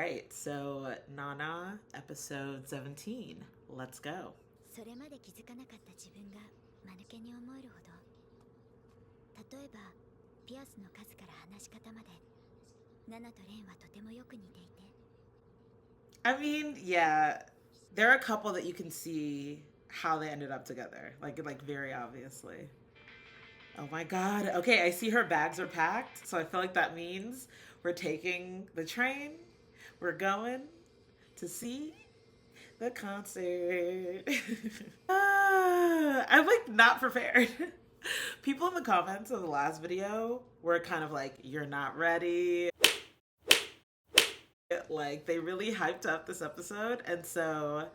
right, so Nana, episode 17. Let's go. それまで気づかなかった自分が間抜けに思えるほど、例えばピアスの数から話し方まで、ナナとレンはとてもよく似ていて。 I mean, yeah, there are a couple that you can see how they ended up together, like very obviously. Oh my god. Okay, I see her bags are packed, so I feel like that means we're taking the train. We're going to see the concert. I'm like not prepared. People in the comments of the last video were kind of like, you're not ready. Like, they really hyped up this episode, and so,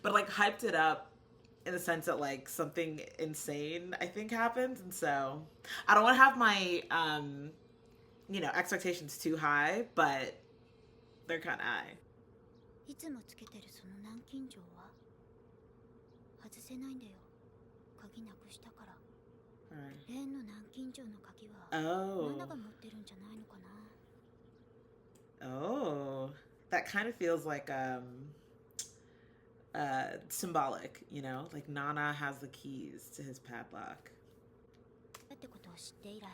but like hyped it up in the sense that like something insane I think happened, and so I don't want to have my expectations too high, but they're kind of high. いつもつけてるその南京錠は外せないんだよ。鍵なくしたから。レンの南京錠の鍵はナナが持ってるんじゃないのかな。Oh, that kind of feels like symbolic, like Nana has the keys to his padlock. ってことを知って以来、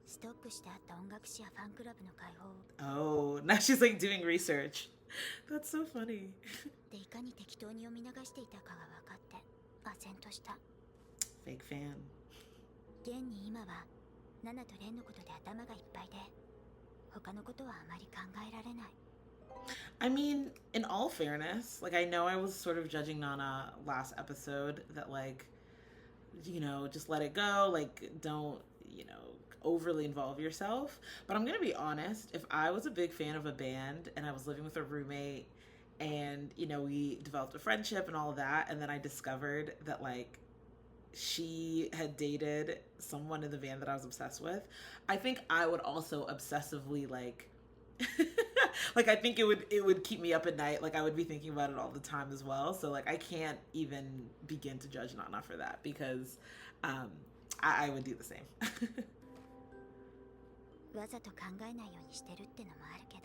ストックしてあった音楽誌やファンクラブの開放。 Oh, now she's like doing research. That's so funny. でいかに適当に読み流していたかが分かって唖然とした。 Fake fan. 現に今はナナとレンのことで頭がいっぱいで、他のことはあまり考えられない。 I mean, in all fairness, like I know I was sort of judging Nana last episode that like, just let it go, like don't, overly involve yourself. But I'm gonna be honest, if I was a big fan of a band and I was living with a roommate and, we developed a friendship and all of that, and then I discovered that like she had dated someone in the band that I was obsessed with, I think I would also obsessively like like I think it would keep me up at night. Like I would be thinking about it all the time as well. So like I can't even begin to judge Nana for that because I would do the same. わざと考えないようにしてるってのもあるけど。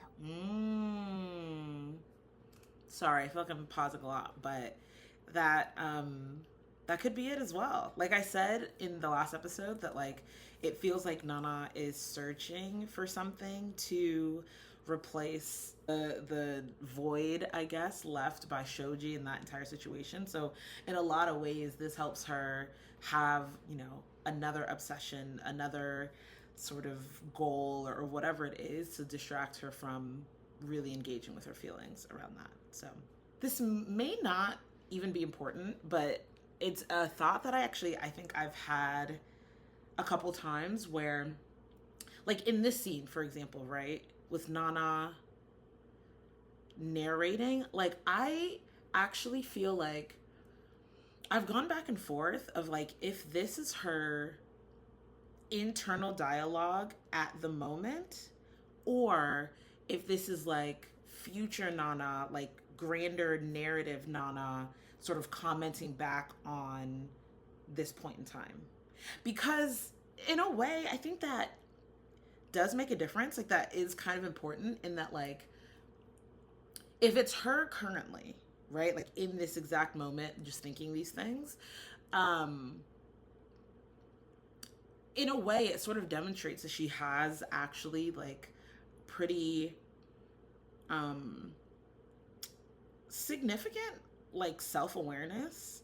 Sorry, I feel like I'm pausing a lot, but that that could be it as well. Like I said in the last episode, that like it feels like Nana is searching for something to replace the void, I guess, left by Shoji in that entire situation. So in a lot of ways, this helps her have, another obsession, another sort of goal or whatever it is to distract her from really engaging with her feelings around that. So this may not even be important, but it's a thought that I think I've had a couple times where, like in this scene, for example, right, with Nana narrating, like I actually feel like I've gone back and forth of like if this is her internal dialogue at the moment or if this is like future Nana, like grander narrative Nana sort of commenting back on this point in time. Because in a way, I think that does make a difference. Like that is kind of important in that like if it's her currently, right? Like in this exact moment, just thinking these things, in a way it sort of demonstrates that she has actually like pretty significant like self-awareness.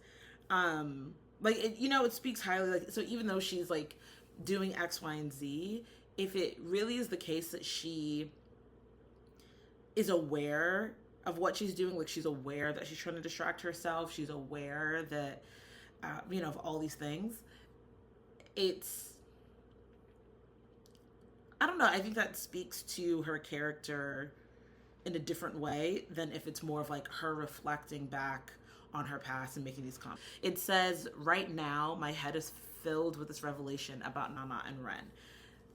Like it, it speaks highly, like, so even though she's like doing X, Y, and Z, if it really is the case that she is aware of what she's doing, like she's aware that she's trying to distract herself, she's aware that of all these things, it's, I don't know, I think that speaks to her character in a different way than if it's more of like her reflecting back on her past and making these comments. It says, right now, my head is filled with this revelation about Nana and Ren.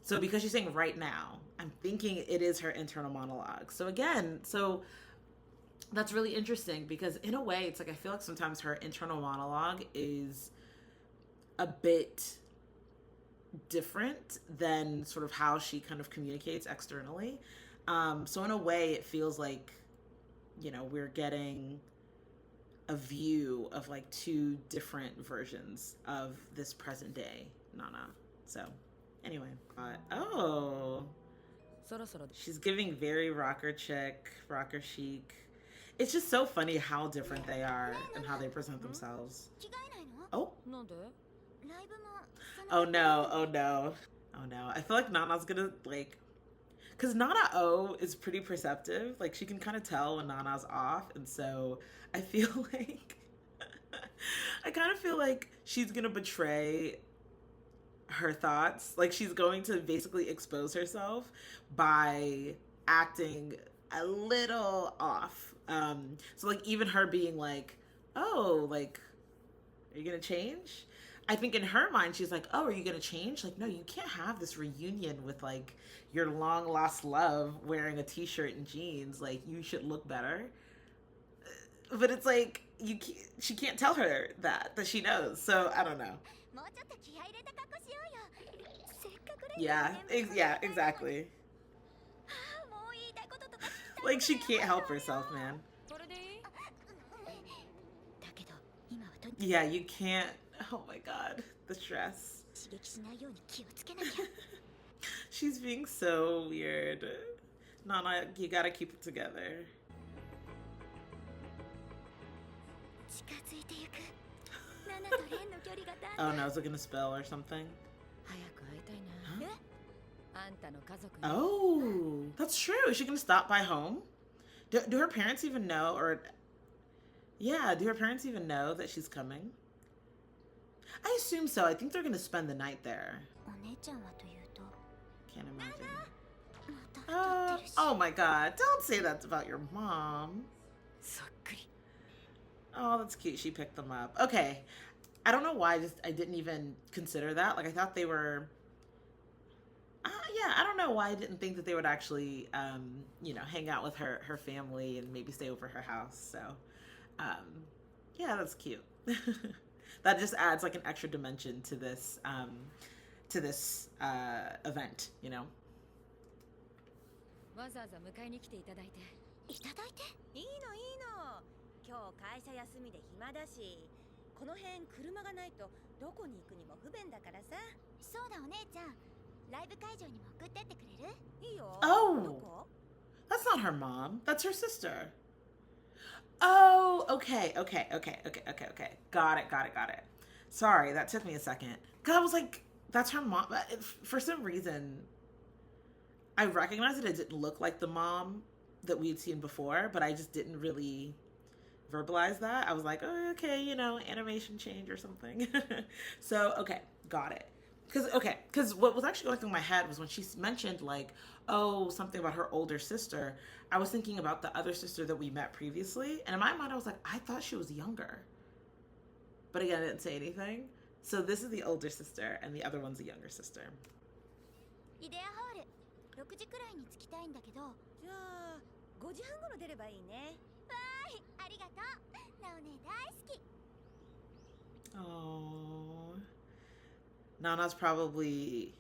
So because she's saying right now, I'm thinking it is her internal monologue. So again, that's really interesting because in a way, it's like I feel like sometimes her internal monologue is a bit different than sort of how she kind of communicates externally. So in a way, it feels like, we're getting a view of like two different versions of this present day Nana. So anyway, oh, she's giving very rocker chic. It's just so funny how different they are and how they present themselves. Oh. Oh no, oh no. Oh no. I feel like Nana's gonna like, because Nana O is pretty perceptive. Like she can kind of tell when Nana's off. And so I feel like, I kind of feel like she's gonna betray her thoughts. Like she's going to basically expose herself by acting a little off. So like even her being like, oh, like, are you gonna change? I think in her mind she's like, oh, are you gonna change? Like, no, you can't have this reunion with like your long lost love wearing a t-shirt and jeans. Like you should look better. But it's like she can't tell her that she knows. So I don't know. Yeah, exactly. Like she can't help herself, man. Yeah, you can't. Oh my god, the stress. She's being so weird. Nana, you gotta keep it together. Oh no, is it gonna spill or something? Huh? Oh, that's true. Is she gonna stop by home? Do her parents even know, or yeah, do her parents even know that she's coming? I assume so. I think they're gonna spend the night there. Can't imagine. Oh my god, don't say that about your mom. Oh, that's cute. She picked them up. Okay. I don't know why I didn't even consider that. Like I thought they were yeah, I don't know why I didn't think that they would actually hang out with her family and maybe stay over her house. So yeah, that's cute. That just adds like an extra dimension to this event, you know. Oh, that's not her mom. That's her sister. Oh, okay. Got it. Sorry, that took me a second. Cause I was like, that's her mom. For some reason, I recognized that it didn't look like the mom that we'd seen before, but I just didn't really verbalize that. I was like, oh, okay, animation change or something. So, okay, got it. Because what was actually going through my head was when she mentioned like, oh, something about her older sister, I was thinking about the other sister that we met previously. And in my mind, I was like, I thought she was younger. But again, I didn't say anything. So this is the older sister and the other one's the younger sister. Oh, Nana's probably,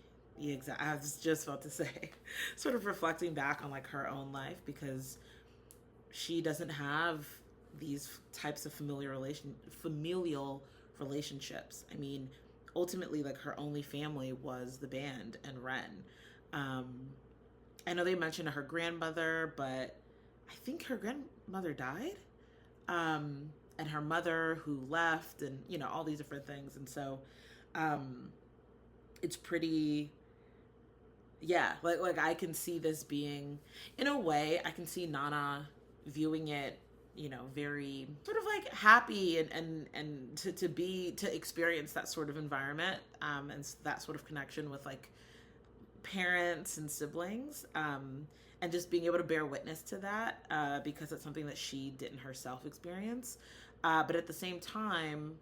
I was just about to say, sort of reflecting back on like her own life because she doesn't have these types of familial relationships. I mean, ultimately, like her only family was the band and Ren. I know they mentioned her grandmother, but I think her grandmother died. And her mother who left and, all these different things. And so, it's pretty, yeah, like I can see this being, in a way, I can see Nana viewing it, very sort of like happy and to experience that sort of environment, and that sort of connection with like parents and siblings, and just being able to bear witness to that, because it's something that she didn't herself experience. But at the same time,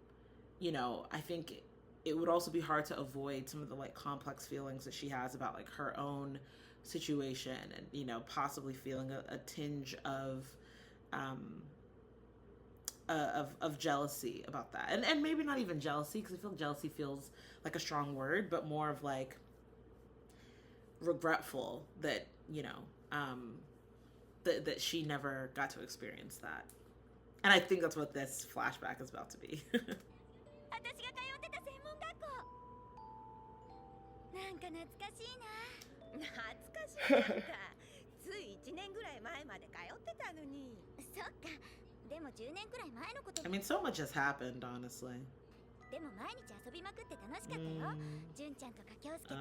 I think it would also be hard to avoid some of the like complex feelings that she has about like her own situation and, possibly feeling a tinge of jealousy about that. And maybe not even jealousy, because I feel jealousy feels like a strong word, but more of like regretful that, that she never got to experience that. And I think that's what this flashback is about to be. 私が通ってた専門学校。なんか懐かしいな。懐かしいなんか。つい1年ぐらい前まで通ってたのに。そっか。でも10年くらい前のこと。I mean, so much has happened, honestly. でも毎日遊びまくって楽しかったよ。純ちゃんとか京介とか。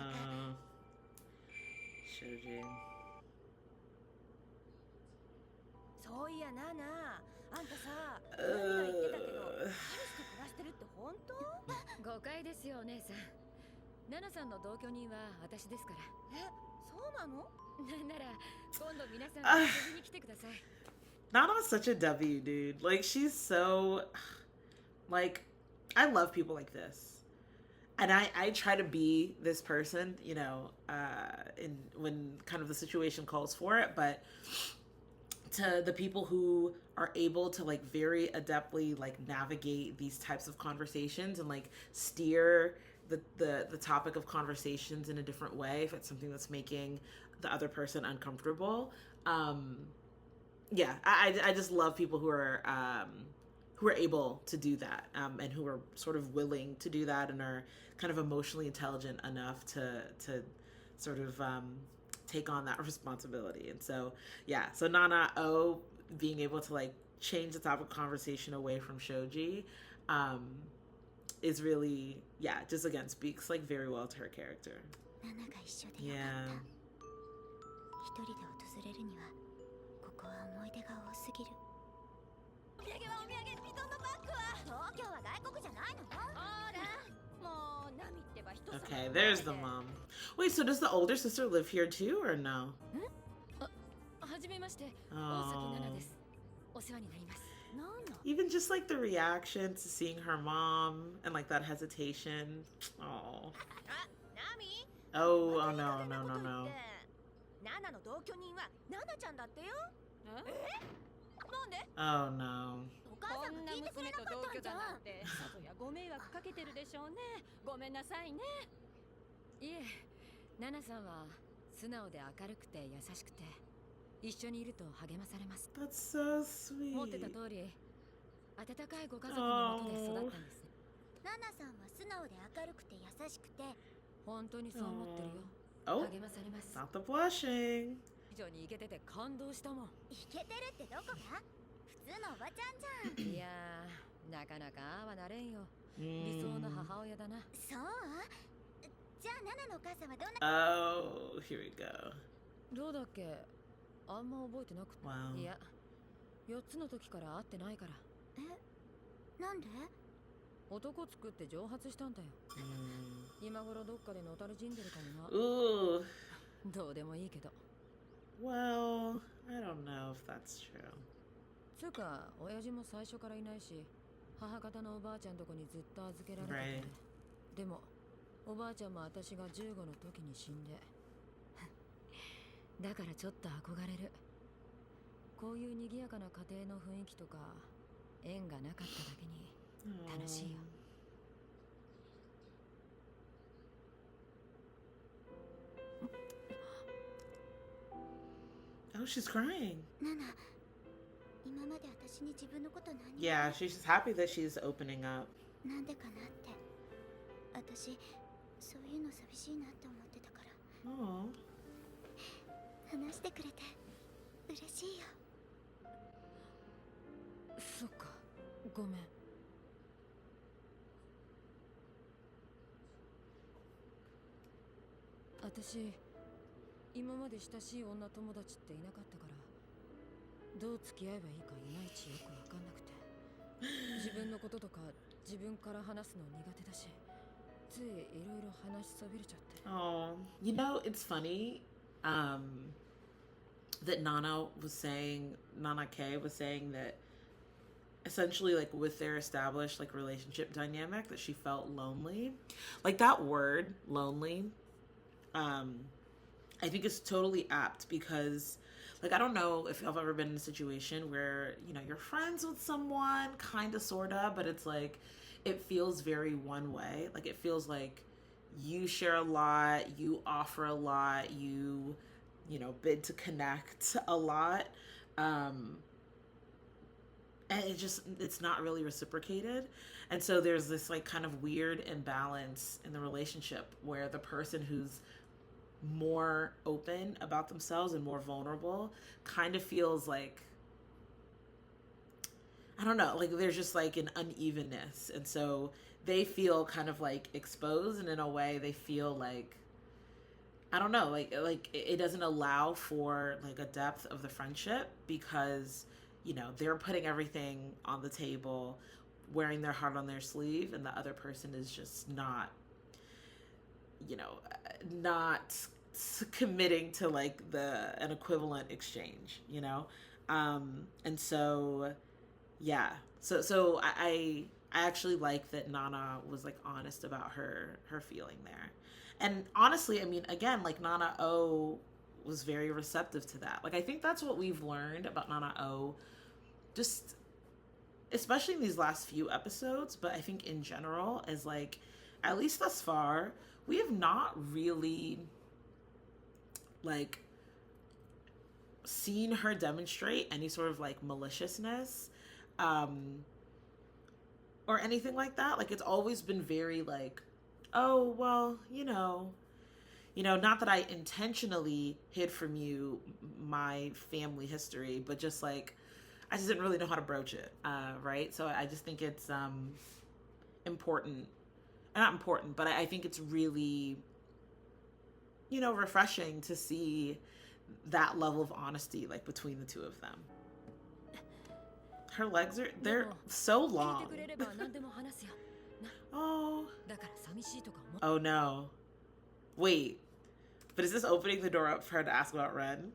Shoji. そういやなな。あんたさ、何が言ってたけど、彼氏と暮らしてるって本当？誤解ですよ、お姉さん。ナナさんの同居人は私ですから。え、そうなの？なんなら今度皆さんで遊びに来てください。Nana's such a W, dude. Like, she's so, like, I love people like this. And I try to be this person, you know, when kind of the situation calls for it, but to the people who are able to like very adeptly like navigate these types of conversations and like steer the topic of conversations in a different way if it's something that's making the other person uncomfortable. Yeah, I just love people who are able to do that, and who are sort of willing to do that and are kind of emotionally intelligent enough to sort of take on that responsibility. And so, yeah, so Nana O being able to like change the topic of conversation away from shoji is really, yeah, just again speaks like very well to her character. Yeah. 一人で訪れるにはここは思い出が多すぎる。お土産はお土産、ビトンのバッグは東京は外国じゃないの？ほら、もうナミってば人様。 Okay, there's the mom. Wait, so does the older sister live here too, or no? はじめまして、大崎奈々です。お世話になります。Even just like the reaction to seeing her mom and like that hesitation. Oh. Oh, no, no, no, no. ナナの同居人はナナちゃんだってよ。なんで？ Oh no. お母さんが聞いてくれなかったんじゃん。さぞやご迷惑かけてるでしょうね。ごめんなさいね。いえ、ナナさんは素直で明るくて優しくて一緒にいると励まされます。 That's so sweet. 思ってた通り温かいご家族のもとで育ったんです。ナナさんは素直で明るくて優しくて本当にそう思ってるよ。Oh, 励まされます。 not the blushing. 非常にイケてて感動したもん。イケてるってどこが？普通のおばちゃんじゃん。いやー、なかなかああはなれんよ。理想の母親だな。そう？じゃあナナのお母さんはどんな？ Oh, here we go. どうだっけ？あんま覚えてなくて。Wow. いや、4つの時から会ってないから。え？なんで？男作って蒸発したんだよ。今頃どっかでのたれ死んでるかもな。Ooh. どうでもいいけど。Well, I don't know if that's true. つうか、親父も最初からいないし、母方のおばあちゃんとこにずっと預けられてて、Right. でも、おばあちゃんも私が15の時に死んで。だからちょっと憧れる。こういう賑やかな家庭の雰囲気とか、縁がなかっただけに楽しいよ。Oh, she's crying. ナナ、今まで私に自分のこと何？ Yeah, she's just happy that she's opening up. なんでかなって。私、そういうの寂しいなって思ってたから。Oh. 話してくれて嬉しいよ。そっか、ごめん。私、今まで親しい女友達っていなかったから、どう付き合えばいいかいまいちよくわかんなくて、自分のこととか自分から話すの苦手だし、ついいろいろ話しそびれちゃって。Oh, you know, it's funny that Nana K was saying that essentially like with their established like relationship dynamic that she felt lonely. Like that word, lonely, I think is totally apt because like I don't know if I've ever been in a situation where, you know, you're friends with someone, kind of, sort of, but it's like it feels very one way. Like it feels like you share a lot, you offer a lot, you been to connect a lot. And it's not really reciprocated. And so there's this like kind of weird imbalance in the relationship where the person who's more open about themselves and more vulnerable kind of feels like, I don't know, like there's just like an unevenness. And so they feel kind of like exposed, and in a way they feel like, I don't know, like it doesn't allow for like a depth of the friendship because, they're putting everything on the table, wearing their heart on their sleeve, and the other person is just not committing to like an equivalent exchange, and so yeah, so I actually like that Nana was like honest about her feeling there. And honestly, I mean, again, like Nana O was very receptive to that. Like I think that's what we've learned about Nana O, just especially in these last few episodes, but I think in general, is like, at least thus far, we have not really like seen her demonstrate any sort of like maliciousness or anything like that. Like it's always been very like, oh well, not that I intentionally hid from you my family history, but just like I just didn't really know how to broach it, right? So I just think it's important, not important, but I think it's really refreshing to see that level of honesty like between the two of them. Her legs they're so long. Oh no. Wait. But is this opening the door up for her to ask about Ren?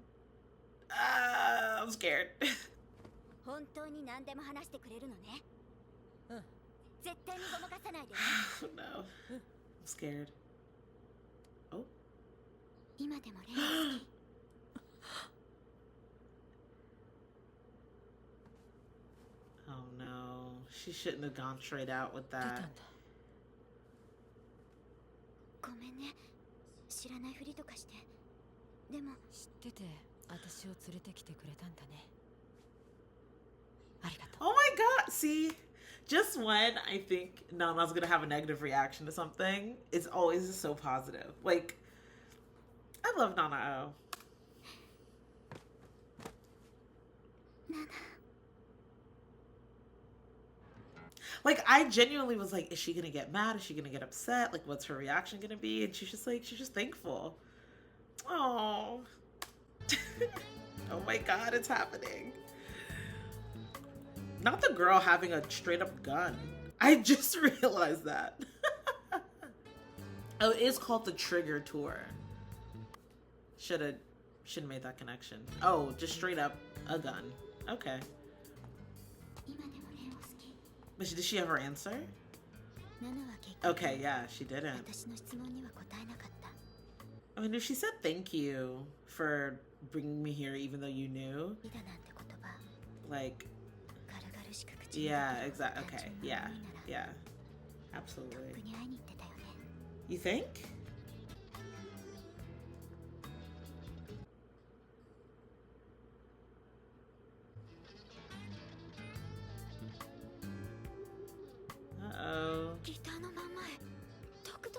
I'm scared. Oh no. I'm scared. Oh. Oh no. She shouldn't have gone straight out with that. Oh my god, see, just when I think Nana's gonna have a negative reaction to something, it's always just so positive. Like, I love Nana O. Like, I genuinely was like, is she gonna get mad? Is she gonna get upset? Like, what's her reaction gonna be? And she's just thankful. Oh. Oh my god, it's happening. Not the girl having a straight up gun. I just realized that. Oh, it is called the Trigger Tour. Should have made that connection. Oh, just straight up a gun. Okay. But did she ever answer? Okay, yeah, she didn't. I mean, if she said thank you for bringing me here even though you knew, like, yeah, exactly. Okay, yeah, absolutely. You think? Uh-oh.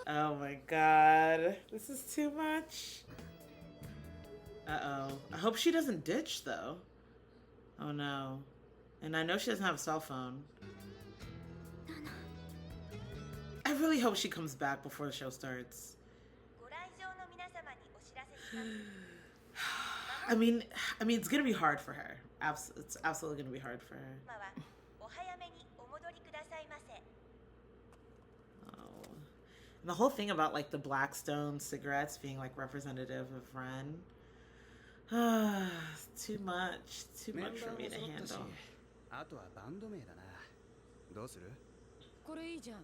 Oh my god. This is too much. Uh-oh. I hope she doesn't ditch, though. Oh no. And I know she doesn't have a cell phone. I really hope she comes back before the show starts. I mean, it's gonna be hard for her. It's absolutely gonna be hard for her. Oh. And the whole thing about like the Blackstone cigarettes being like representative of Ren. Too much for me to handle. あとはバンド名だな。どうする？これいいじゃん。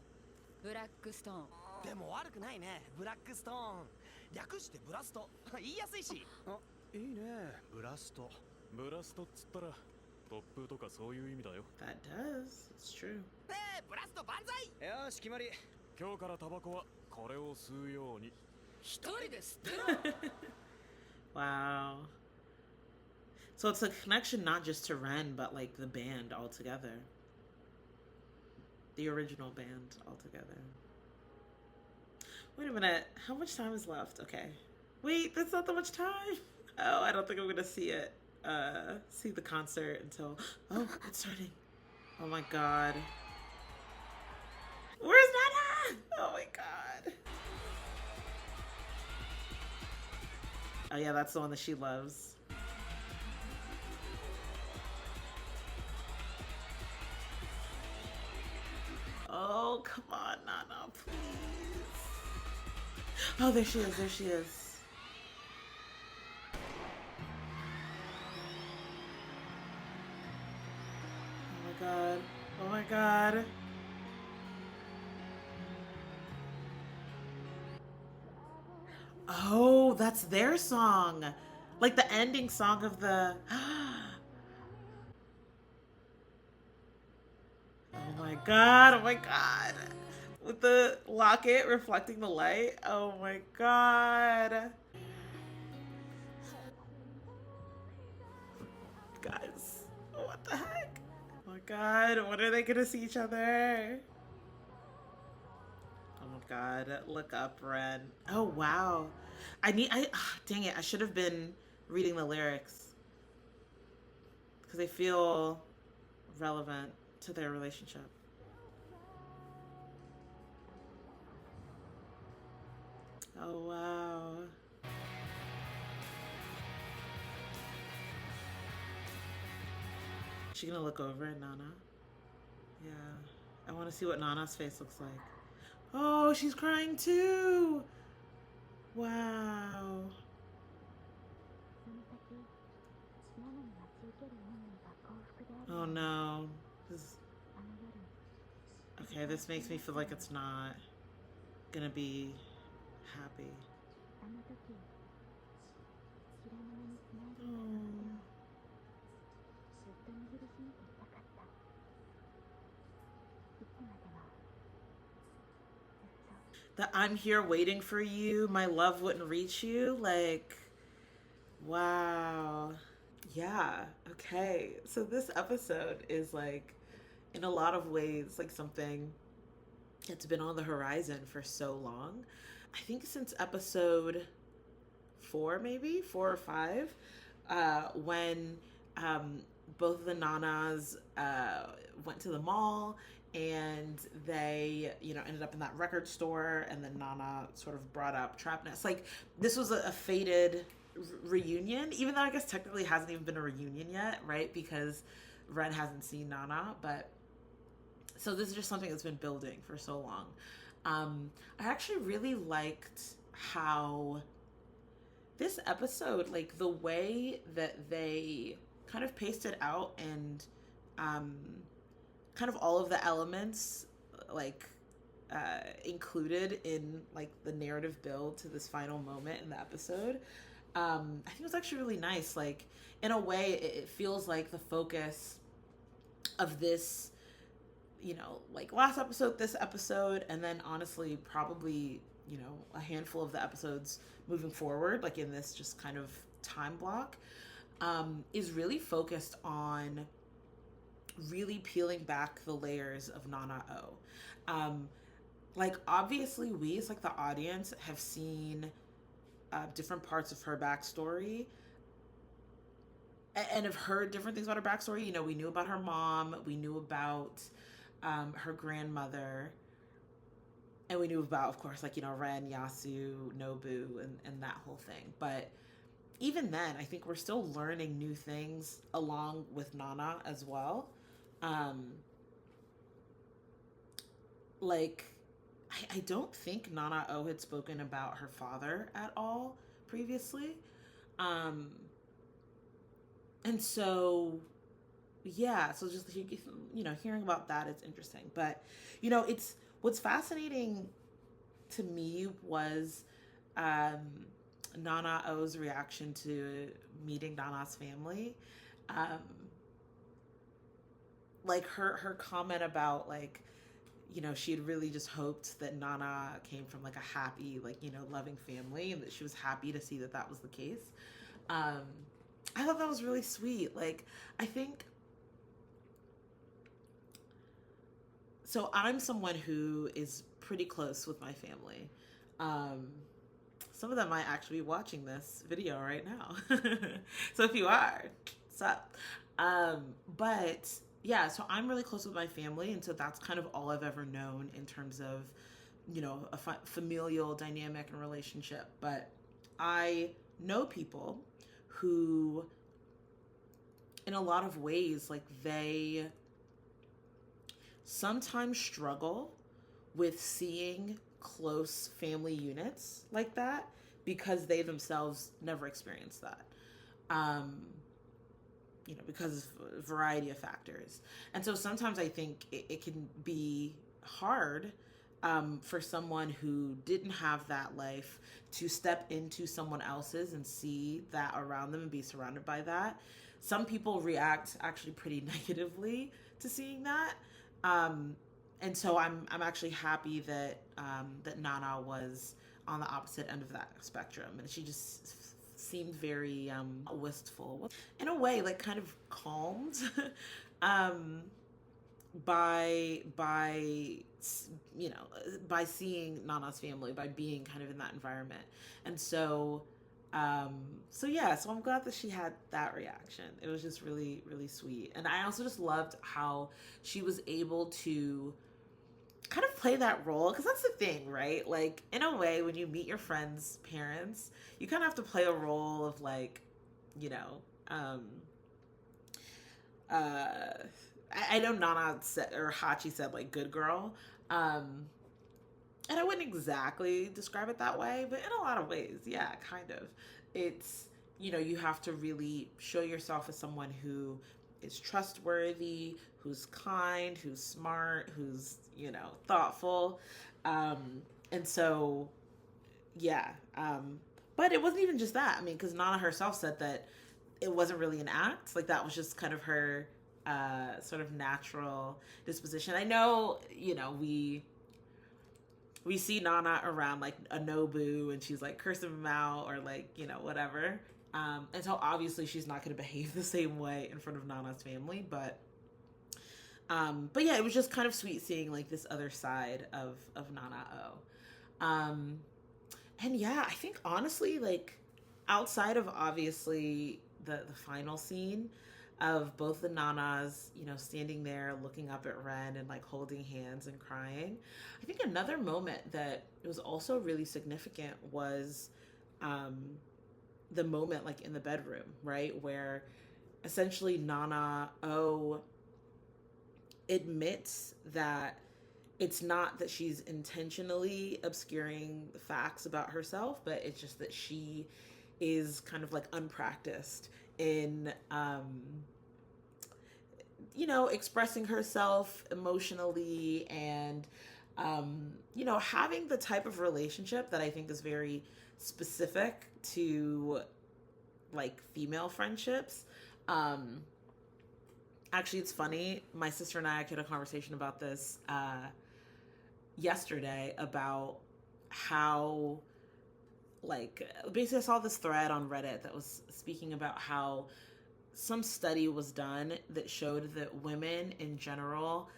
ブラックストーン。でも悪くないね。ブラックストーン。略してブラスト。言いやすいし。あ、いいね。ブラスト。ブラストっつったら突風とかそういう意味だよ。That does. It's true. ブラスト万歳。よし決まり。今日からタバコはこれを吸うように。一人で吸ってろ。Wow. So it's a connection not just to Ren, but like the band altogether. The original band altogether. Wait a minute. How much time is left? Okay. Wait, that's not that much time. Oh, I don't think I'm gonna see it. See the concert until. Oh, it's starting. Oh my god. Where's Nana? Oh my god. Oh yeah, that's the one that she loves. Oh, come on, Nana, please. Oh, there she is, there she is. Oh my god. Oh my god. Oh, that's their song. Like the ending song of the... Oh my god, oh my god. With the locket reflecting the light. Oh my god. Guys, what the heck? Oh my god, when are they gonna see each other? Oh my god, look up, Ren. Oh wow. Dang it, I should have been reading the lyrics. Because they feel relevant to their relationship. Oh wow. She gonna look over at Nana? Yeah. I want to see what Nana's face looks like. Oh, she's crying too! Wow. Oh no. Okay, this makes me feel like it's not gonna be happy. Oh. That I'm here waiting for you, my love wouldn't reach you. Like, wow. Yeah, okay. So this episode is like, in a lot of ways, like something that's been on the horizon for so long. I think since episode 4, maybe 4 or 5, when both of the Nanas went to the mall and they, ended up in that record store, and then Nana sort of brought up Trapnest. Like, this was a fated reunion, even though I guess technically it hasn't even been a reunion yet, right? Because Ren hasn't seen Nana, but so this is just something that's been building for so long. I actually really liked how this episode, like the way that they kind of paced it out, and kind of all of the elements like included in like the narrative build to this final moment in the episode. I think it was actually really nice. Like, in a way, it feels like the focus of this, like last episode, this episode, and then honestly, probably, a handful of the episodes moving forward, like in this just kind of time block, is really focused on really peeling back the layers of Nana O. Like, obviously, we as like the audience have seen different parts of her backstory and have heard different things about her backstory. We knew about her mom, we knew about her grandmother, and we knew about, of course, like, Ren, Yasu, Nobu, and that whole thing. But even then, I think we're still learning new things along with Nana as well. Like, I don't think Nana O had spoken about her father at all previously. And so, yeah, so just, hearing about that is interesting. But, what's fascinating to me was Nana O's reaction to meeting Nana's family. Like, her comment about, like, she had really just hoped that Nana came from like a happy, like, loving family, and that she was happy to see that that was the case. I thought that was really sweet. Like, I think, so I'm someone who is pretty close with my family. Some of them might actually be watching this video right now. So if you are, what's up? But yeah, so I'm really close with my family. And so that's kind of all I've ever known in terms of, you know, a familial dynamic and relationship. But I know people who, in a lot of ways, like, they sometimes struggle with seeing close family units like that because they themselves never experienced that. You know, because of a variety of factors. And so sometimes I think it can be hard for someone who didn't have that life to step into someone else's and see that around them and be surrounded by that. Some people react actually pretty negatively to seeing that. And so I'm actually happy that that Nana was on the opposite end of that spectrum, and she just seemed very wistful in a way, like kind of calmed by you know, by seeing Nana's family, by being kind of in that environment. And so yeah, so I'm glad that she had that reaction. It was just really, really sweet. And I also just loved how she was able to kind of play that role, because that's the thing, right? Like, in a way, when you meet your friends' parents, you kind of have to play a role of, like, you know, I know Nana said, or Hachi said, like, good girl, and I wouldn't exactly describe it that way, but in a lot of ways, yeah, kind of. It's, you know, you have to really show yourself as someone who is trustworthy, who's kind, who's smart, who's, you know, thoughtful. And so, yeah. But it wasn't even just that. I mean, because Nana herself said that it wasn't really an act. Like, that was just kind of her sort of natural disposition. I know, you know, we see Nana around, like, a Nobu, and she's, like, cursing him out, or, like, you know, whatever. And so obviously she's not going to behave the same way in front of Nana's family, but yeah, it was just kind of sweet seeing, like, this other side of Nana-O. And yeah, I think honestly, like, outside of obviously the final scene of both the Nanas, you know, standing there looking up at Ren and, like, holding hands and crying, I think another moment that was also really significant was the moment, like, in the bedroom, right, where essentially Nana-O admits that it's not that she's intentionally obscuring the facts about herself, but it's just that she is kind of, like, unpracticed in you know, expressing herself emotionally, and you know, having the type of relationship that I think is very specific to, like, female friendships. Actually, it's funny, my sister and I had a conversation about this yesterday, about how, like, basically I saw this thread on Reddit that was speaking about how some study was done that showed that women in general,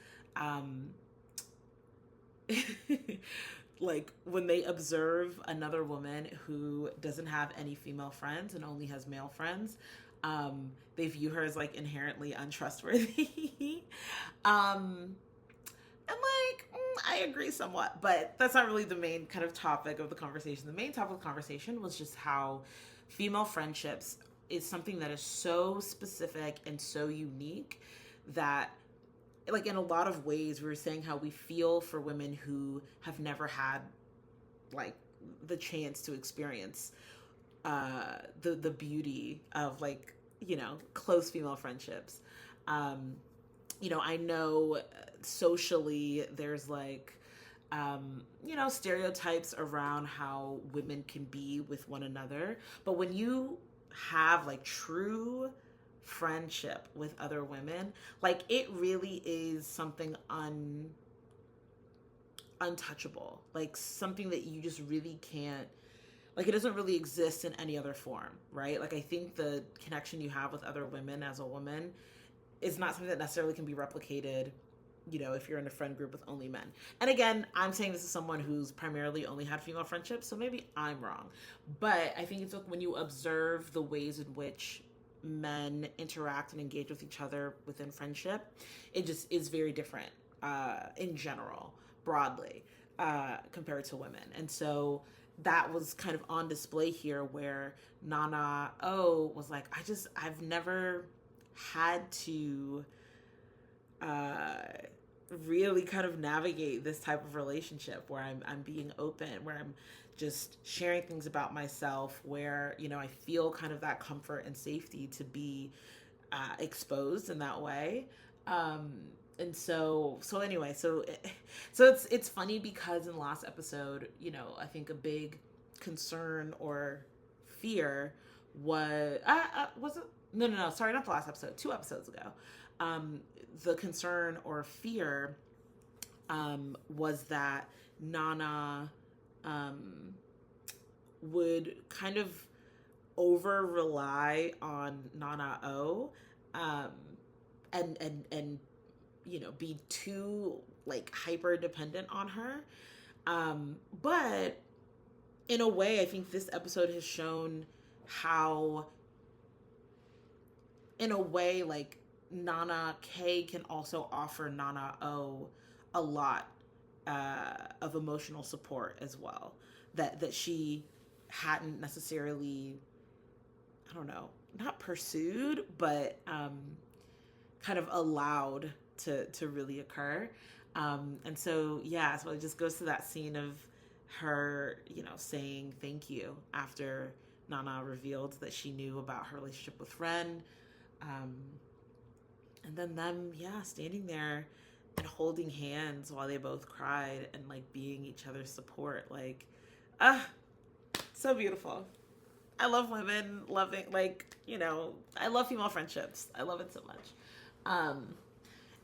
like, when they observe another woman who doesn't have any female friends and only has male friends, they view her as, like, inherently untrustworthy. And, like, I agree somewhat, but that's not really the main kind of topic of the conversation. The main topic of the conversation was just how female friendships is something that is so specific and so unique that, like, in a lot of ways, we were saying how we feel for women who have never had, like, the chance to experience the beauty of, like, you know, close female friendships. You know, I know socially there's, like, you know, stereotypes around how women can be with one another, but when you have, like, true friendship with other women, like, it really is something untouchable, like, something that you just really can't Like, it doesn't really exist in any other form, right? Like, I think the connection you have with other women as a woman is not something that necessarily can be replicated, you know, if you're in a friend group with only men. And again, I'm saying this as someone who's primarily only had female friendships, so maybe I'm wrong. But I think it's like when you observe the ways in which men interact and engage with each other within friendship, it just is very different in general, broadly, compared to women. And so that was kind of on display here, where Nana O was like, I've never had to really kind of navigate this type of relationship where I'm being open, where I'm just sharing things about myself, where, you know, I feel kind of that comfort and safety to be exposed in that way. And so it's funny because in the last episode, you know, I think a big concern or fear was it? No, sorry, not the last episode, 2 episodes ago. The concern or fear was that Nana would kind of over rely on Nana O, and you know, be too like hyper dependent on her. But in a way, I think this episode has shown how, in a way, like, Nana K can also offer Nana O a lot of emotional support as well, that she hadn't necessarily, I don't know, not pursued, but kind of allowed to really occur. And so, yeah, so it just goes to that scene of her, you know, saying thank you after Nana revealed that she knew about her relationship with Ren. And then them, yeah, standing there and holding hands while they both cried and, like, being each other's support. Like, so beautiful. I love women loving, like, you know, I love female friendships. I love it so much.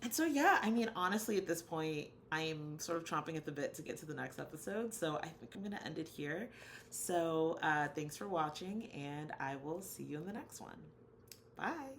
And so, yeah, I mean, honestly, at this point, I'm sort of chomping at the bit to get to the next episode. So I think I'm going to end it here. So thanks for watching, and I will see you in the next one. Bye.